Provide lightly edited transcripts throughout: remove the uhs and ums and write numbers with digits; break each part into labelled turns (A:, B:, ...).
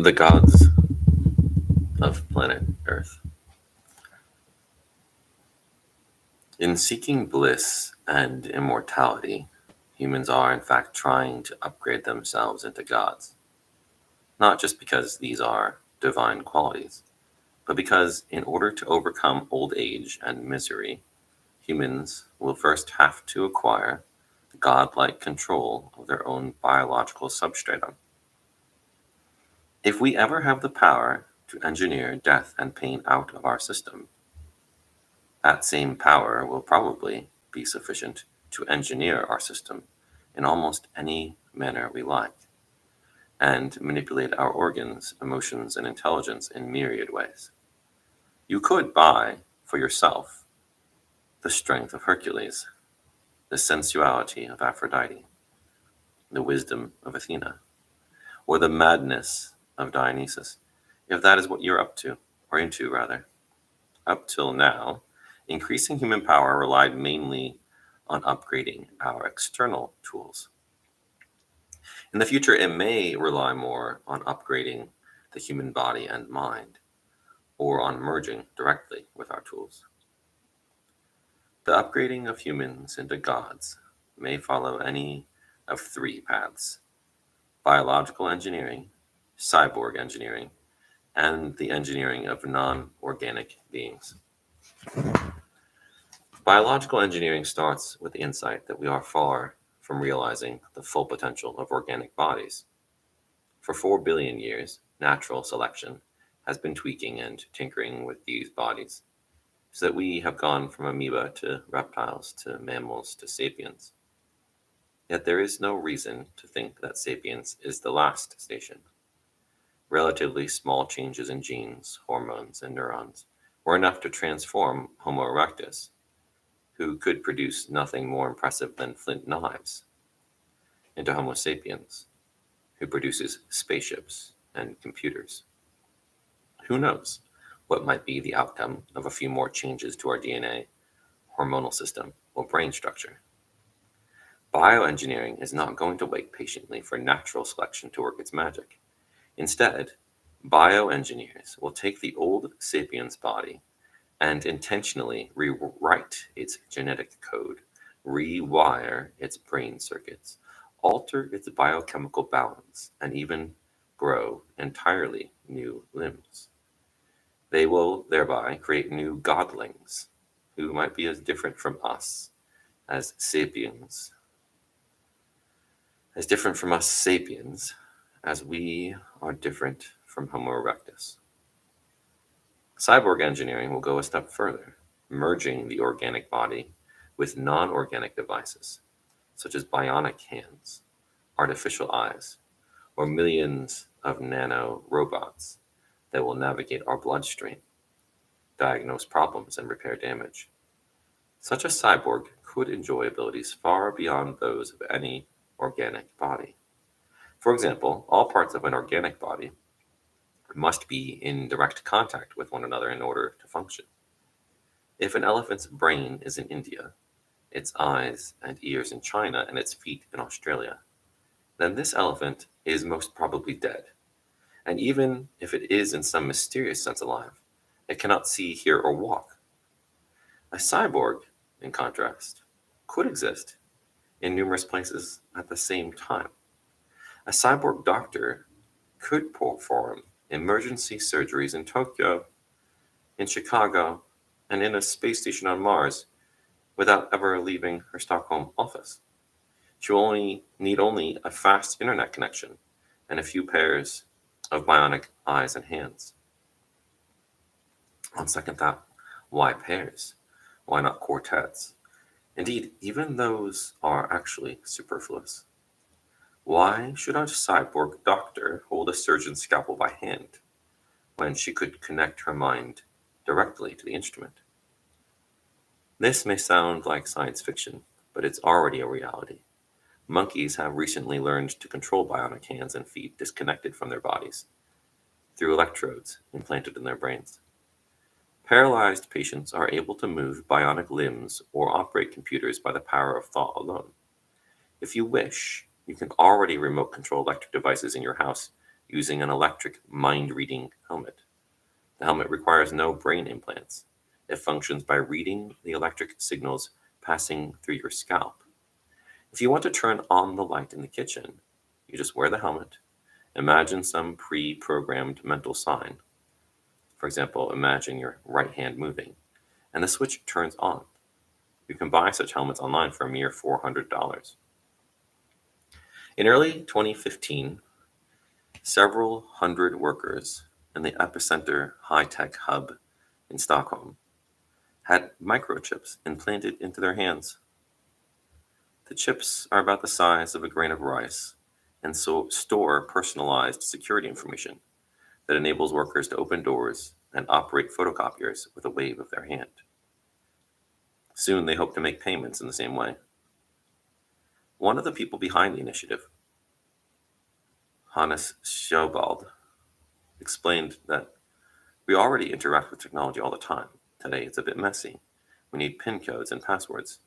A: The gods of planet Earth. In seeking bliss and immortality, humans are in fact trying to upgrade themselves into gods, not just because these are divine qualities, but because in order to overcome old age and misery, humans will first have to acquire godlike control of their own biological substratum. If we ever have the power to engineer death and pain out of our system, that same power will probably be sufficient to engineer our system in almost any manner we like, and manipulate our organs, emotions, and intelligence in myriad ways. You could buy for yourself the strength of Hercules, the sensuality of Aphrodite, the wisdom of Athena, or the madness of Dionysus, if that is what you're up to, or into rather. Up till now, increasing human power relied mainly on upgrading our external tools. In the future, it may rely more on upgrading the human body and mind, or on merging directly with our tools. The upgrading of humans into gods may follow any of three paths: biological engineering, cyborg engineering, and the engineering of non organic beings. Biological engineering starts with the insight that we are far from realizing the full potential of organic bodies. For 4 billion years, natural selection has been tweaking and tinkering with these bodies, so that we have gone from amoeba to reptiles to mammals to sapiens. Yet there is no reason to think that sapiens is the last station. Relatively small changes in genes, hormones, and neurons were enough to transform Homo erectus, who could produce nothing more impressive than flint knives, into Homo sapiens, who produces spaceships and computers. Who knows what might be the outcome of a few more changes to our DNA, hormonal system, or brain structure? Bioengineering is not going to wait patiently for natural selection to work its magic. Instead, bioengineers will take the old sapiens body and intentionally rewrite its genetic code, rewire its brain circuits, alter its biochemical balance, and even grow entirely new limbs. They will thereby create new godlings who might be as different from us as sapiens, as different from us sapiens as we are different from Homo erectus. Cyborg engineering will go a step further, merging the organic body with non organic devices, such as bionic hands, artificial eyes, or millions of nano robots that will navigate our bloodstream, diagnose problems, and repair damage. Such a cyborg could enjoy abilities far beyond those of any organic body. For example, all parts of an organic body must be in direct contact with one another in order to function. If an elephant's brain is in India, its eyes and ears in China, and its feet in Australia, then this elephant is most probably dead. And even if it is in some mysterious sense alive, it cannot see, hear, or walk. A cyborg, in contrast, could exist in numerous places at the same time. A cyborg doctor could perform emergency surgeries in Tokyo, in Chicago, and in a space station on Mars without ever leaving her Stockholm office. She will only need a fast internet connection and a few pairs of bionic eyes and hands. On second thought, why pairs? Why not quartets? Indeed, even those are actually superfluous. Why should a cyborg doctor hold a surgeon's scalpel by hand when she could connect her mind directly to the instrument? This may sound like science fiction, but it's already a reality. Monkeys have recently learned to control bionic hands and feet disconnected from their bodies through electrodes implanted in their brains. Paralyzed patients are able to move bionic limbs or operate computers by the power of thought alone. If you wish, you can already remote control electric devices in your house using an electric mind-reading helmet. The helmet requires no brain implants. It functions by reading the electric signals passing through your scalp. If you want to turn on the light in the kitchen, you just wear the helmet, imagine some pre-programmed mental sign. For example, imagine your right hand moving, and the switch turns on. You can buy such helmets online for a mere $400. In early 2015, several hundred workers in the Epicenter high-tech hub in Stockholm had microchips implanted into their hands. The chips are about the size of a grain of rice and so store personalized security information that enables workers to open doors and operate photocopiers with a wave of their hand. Soon they hope to make payments in the same way. One of the people behind the initiative, Hannes Sjöwall, explained that we already interact with technology all the time. Today it's a bit messy. We need PIN codes and passwords.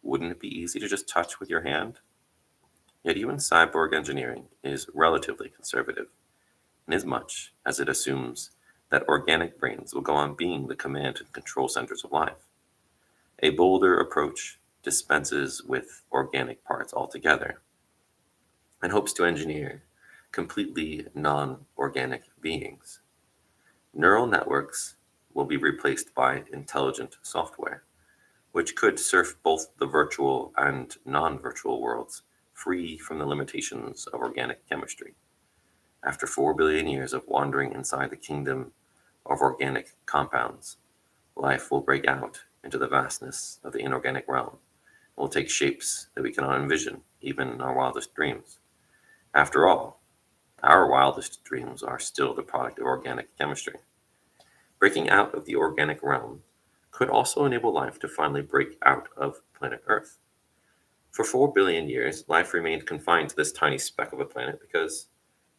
A: Wouldn't it be easy to just touch with your hand? Yet even cyborg engineering is relatively conservative, inasmuch as it assumes that organic brains will go on being the command and control centers of life. A bolder approach dispenses with organic parts altogether and hopes to engineer completely non-organic beings. Neural networks will be replaced by intelligent software, which could surf both the virtual and non-virtual worlds, free from the limitations of organic chemistry. After 4 billion years of wandering inside the kingdom of organic compounds, life will break out into the vastness of the inorganic realm and will take shapes that we cannot envision, even in our wildest dreams. After all, our wildest dreams are still the product of organic chemistry. Breaking out of the organic realm could also enable life to finally break out of planet Earth. For 4 billion years, life remained confined to this tiny speck of a planet because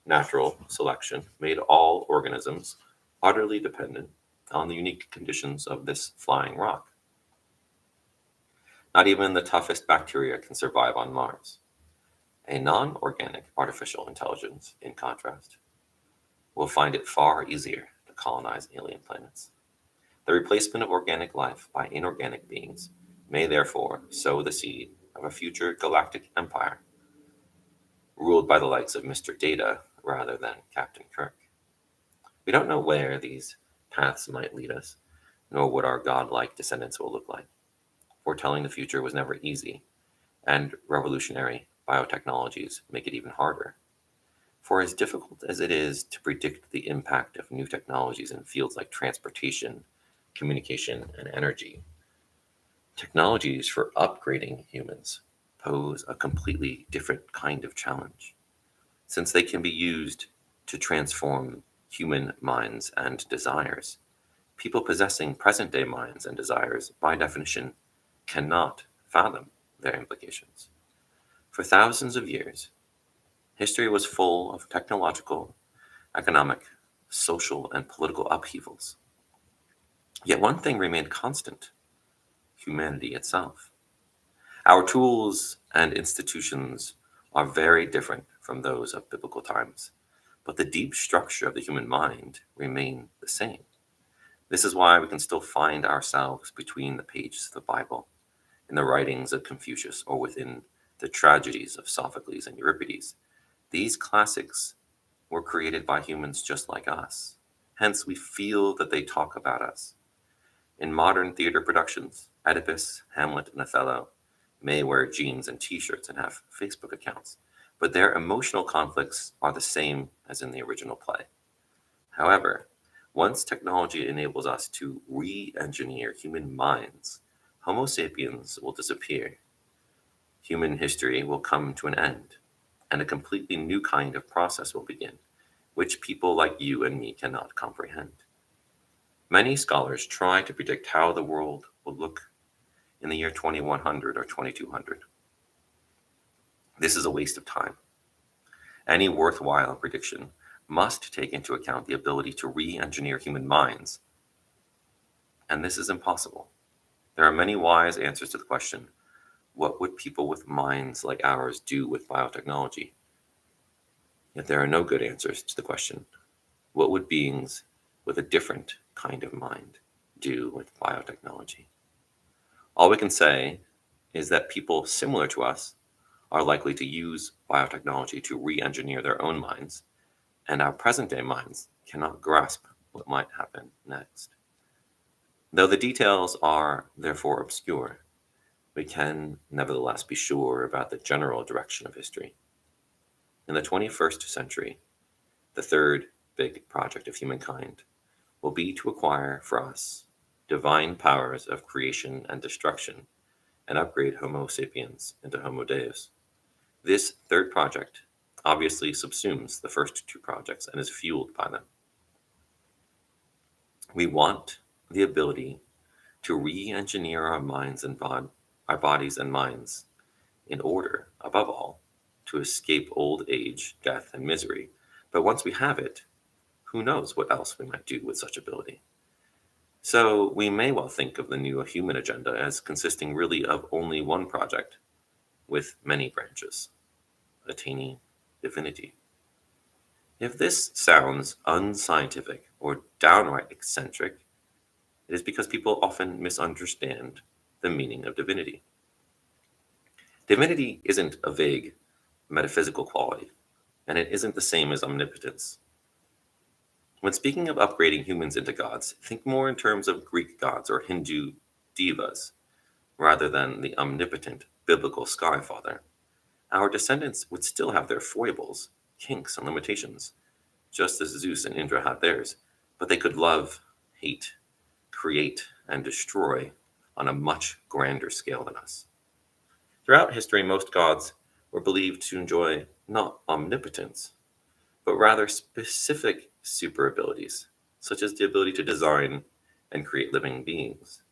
A: natural selection made all organisms utterly dependent on the unique conditions of this flying rock. Not even the toughest bacteria can survive on Mars. A non-organic artificial intelligence, in contrast, will find it far easier to colonize alien planets. The replacement of organic life by inorganic beings may therefore sow the seed of a future galactic empire, ruled by the likes of Mr. Data rather than Captain Kirk. We don't know where these paths might lead us, nor what our godlike descendants will look like. Foretelling the future was never easy, and revolutionary biotechnologies make it even harder. For as difficult as it is to predict the impact of new technologies in fields like transportation, communication, and energy, technologies for upgrading humans pose a completely different kind of challenge, since they can be used to transform human minds and desires. People possessing present day minds and desires, by definition, cannot fathom their implications. For thousands of years, history was full of technological, economic, social, and political upheavals. Yet one thing remained constant: humanity itself. Our tools and institutions are very different from those of biblical times, but the deep structure of the human mind remain the same. This is why we can still find ourselves between the pages of the Bible, in the writings of Confucius, or within the tragedies of Sophocles and Euripides. These classics were created by humans just like us. Hence, we feel that they talk about us. In modern theater productions, Oedipus, Hamlet, and Othello may wear jeans and t-shirts and have Facebook accounts, but their emotional conflicts are the same as in the original play. However, once technology enables us to re-engineer human minds, Homo sapiens will disappear. Human history will come to an end, and a completely new kind of process will begin, which people like you and me cannot comprehend. Many scholars try to predict how the world will look in the year 2100 or 2200. This is a waste of time. Any worthwhile prediction must take into account the ability to re-engineer human minds, and this is impossible. There are many wise answers to the question, what would people with minds like ours do with biotechnology? Yet there are no good answers to the question, what would beings with a different kind of mind do with biotechnology? All we can say is that people similar to us are likely to use biotechnology to re engineer their own minds, and our present day minds cannot grasp what might happen next. Though the details are therefore obscure, we can nevertheless be sure about the general direction of history. In the 21st century, the third big project of humankind will be to acquire for us divine powers of creation and destruction and upgrade Homo sapiens into Homo Deus. This third project obviously subsumes the first two projects and is fueled by them. We want the ability to re-engineer our minds and our bodies and minds in order, above all, to escape old age, death, and misery. But once we have it, who knows what else we might do with such ability? So we may well think of the new human agenda as consisting really of only one project with many branches, attaining divinity. If this sounds unscientific or downright eccentric, it is because people often misunderstand the meaning of divinity. Divinity isn't a vague metaphysical quality, and it isn't the same as omnipotence. When speaking of upgrading humans into gods, think more in terms of Greek gods or Hindu devas, rather than the omnipotent biblical sky father. Our descendants would still have their foibles, kinks, and limitations, just as Zeus and Indra had theirs, but they could love, hate, create, and destroy on a much grander scale than us. Throughout history, most gods were believed to enjoy not omnipotence, but rather specific super abilities, such as the ability to design and create living beings,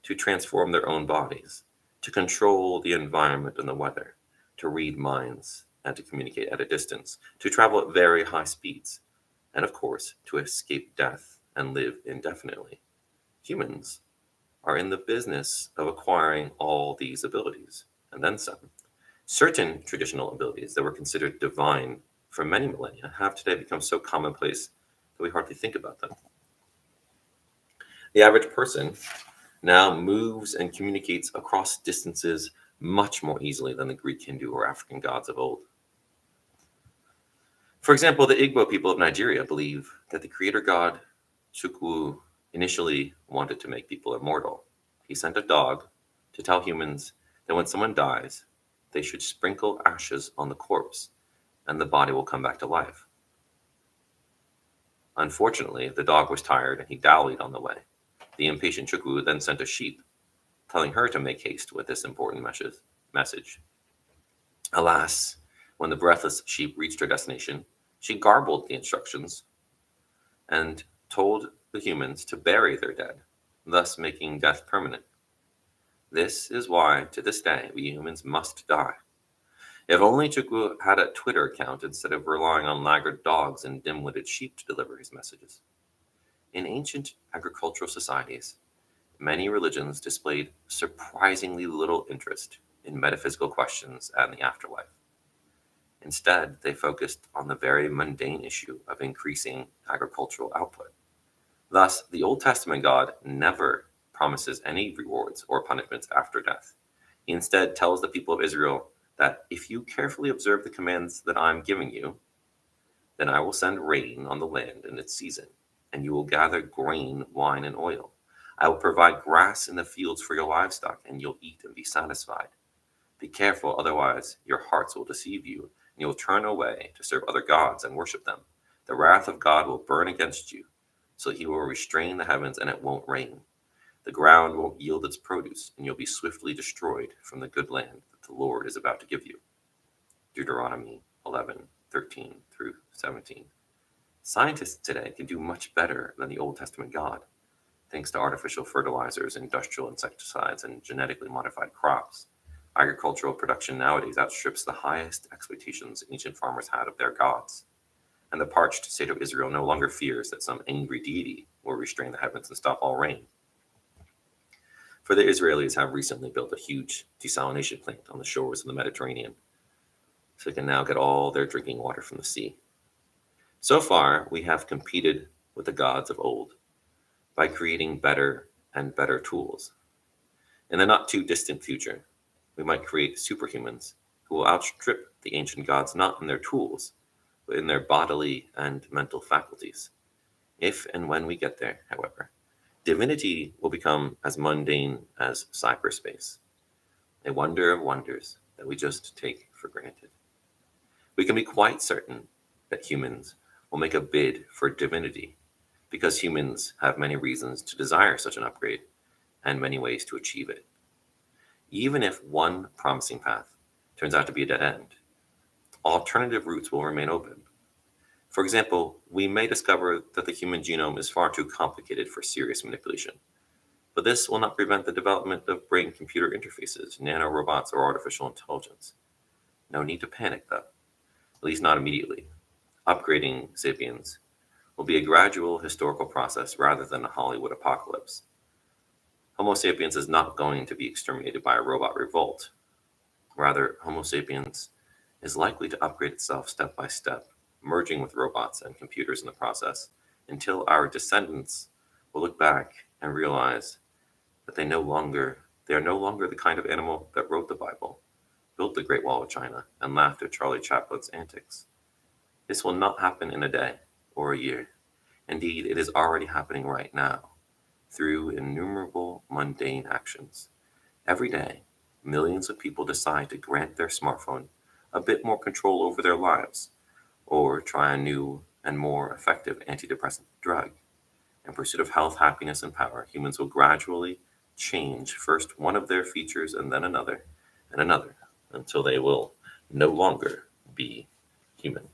A: to transform their own bodies, to control the environment and the weather, to read minds, and to communicate at a distance, to travel at very high speeds, and of course, to escape death and live indefinitely. Humans are in the business of acquiring all these abilities, and then some. Certain traditional abilities that were considered divine for many millennia have today become so commonplace that we hardly think about them. The average person now moves and communicates across distances much more easily than the Greek, Hindu, or African gods of old. For example, the Igbo people of Nigeria believe that the creator god Chukwu initially wanted to make people immortal. He sent a dog to tell humans that when someone dies, they should sprinkle ashes on the corpse and the body will come back to life. Unfortunately, the dog was tired and he dallied on the way. The impatient Chukwu then sent a sheep, telling her to make haste with this important message. Alas, when the breathless sheep reached her destination, she garbled the instructions and told the humans to bury their dead, thus making death permanent. This is why, to this day, we humans must die. If only Chukwu had a Twitter account instead of relying on laggard dogs and dim-witted sheep to deliver his messages. In ancient agricultural societies, many religions displayed surprisingly little interest in metaphysical questions and the afterlife. Instead, they focused on the very mundane issue of increasing agricultural output. Thus, the Old Testament God never promises any rewards or punishments after death. He instead tells the people of Israel that if you carefully observe the commands that I'm giving you, then I will send rain on the land in its season, and you will gather grain, wine, and oil. I will provide grass in the fields for your livestock, and you'll eat and be satisfied. Be careful, otherwise your hearts will deceive you, and you'll turn away to serve other gods and worship them. The wrath of God will burn against you, so he will restrain the heavens and it won't rain. The ground won't yield its produce, and you'll be swiftly destroyed from the good land that the Lord is about to give you. Deuteronomy 11:13 through 17. Scientists today can do much better than the Old Testament God, thanks to artificial fertilizers, industrial insecticides, and genetically modified crops. Agricultural production nowadays outstrips the highest expectations ancient farmers had of their gods. And the parched state of Israel no longer fears that some angry deity will restrain the heavens and stop all rain. For the Israelis have recently built a huge desalination plant on the shores of the Mediterranean, so they can now get all their drinking water from the sea. So far, we have competed with the gods of old by creating better and better tools. In the not too distant future, we might create superhumans who will outstrip the ancient gods not in their tools, but in their bodily and mental faculties. If and when we get there, however, divinity will become as mundane as cyberspace, a wonder of wonders that we just take for granted. We can be quite certain that humans will make a bid for divinity because humans have many reasons to desire such an upgrade and many ways to achieve it. Even if one promising path turns out to be a dead end, alternative routes will remain open. For example, we may discover that the human genome is far too complicated for serious manipulation, but this will not prevent the development of brain computer interfaces, nanorobots, or artificial intelligence. No need to panic, though, at least not immediately. Upgrading sapiens will be a gradual historical process rather than a Hollywood apocalypse. Homo sapiens is not going to be exterminated by a robot revolt. Rather, Homo sapiens is likely to upgrade itself step by step, merging with robots and computers in the process, until our descendants will look back and realize that they are no longer the kind of animal that wrote the Bible, built the Great Wall of China, and laughed at Charlie Chaplin's antics. This will not happen in a day or a year. Indeed, it is already happening right now through innumerable mundane actions. Every day, millions of people decide to grant their smartphone a bit more control over their lives or try a new and more effective antidepressant drug. In pursuit of health, happiness, and power, humans will gradually change first one of their features and then another and another until they will no longer be human.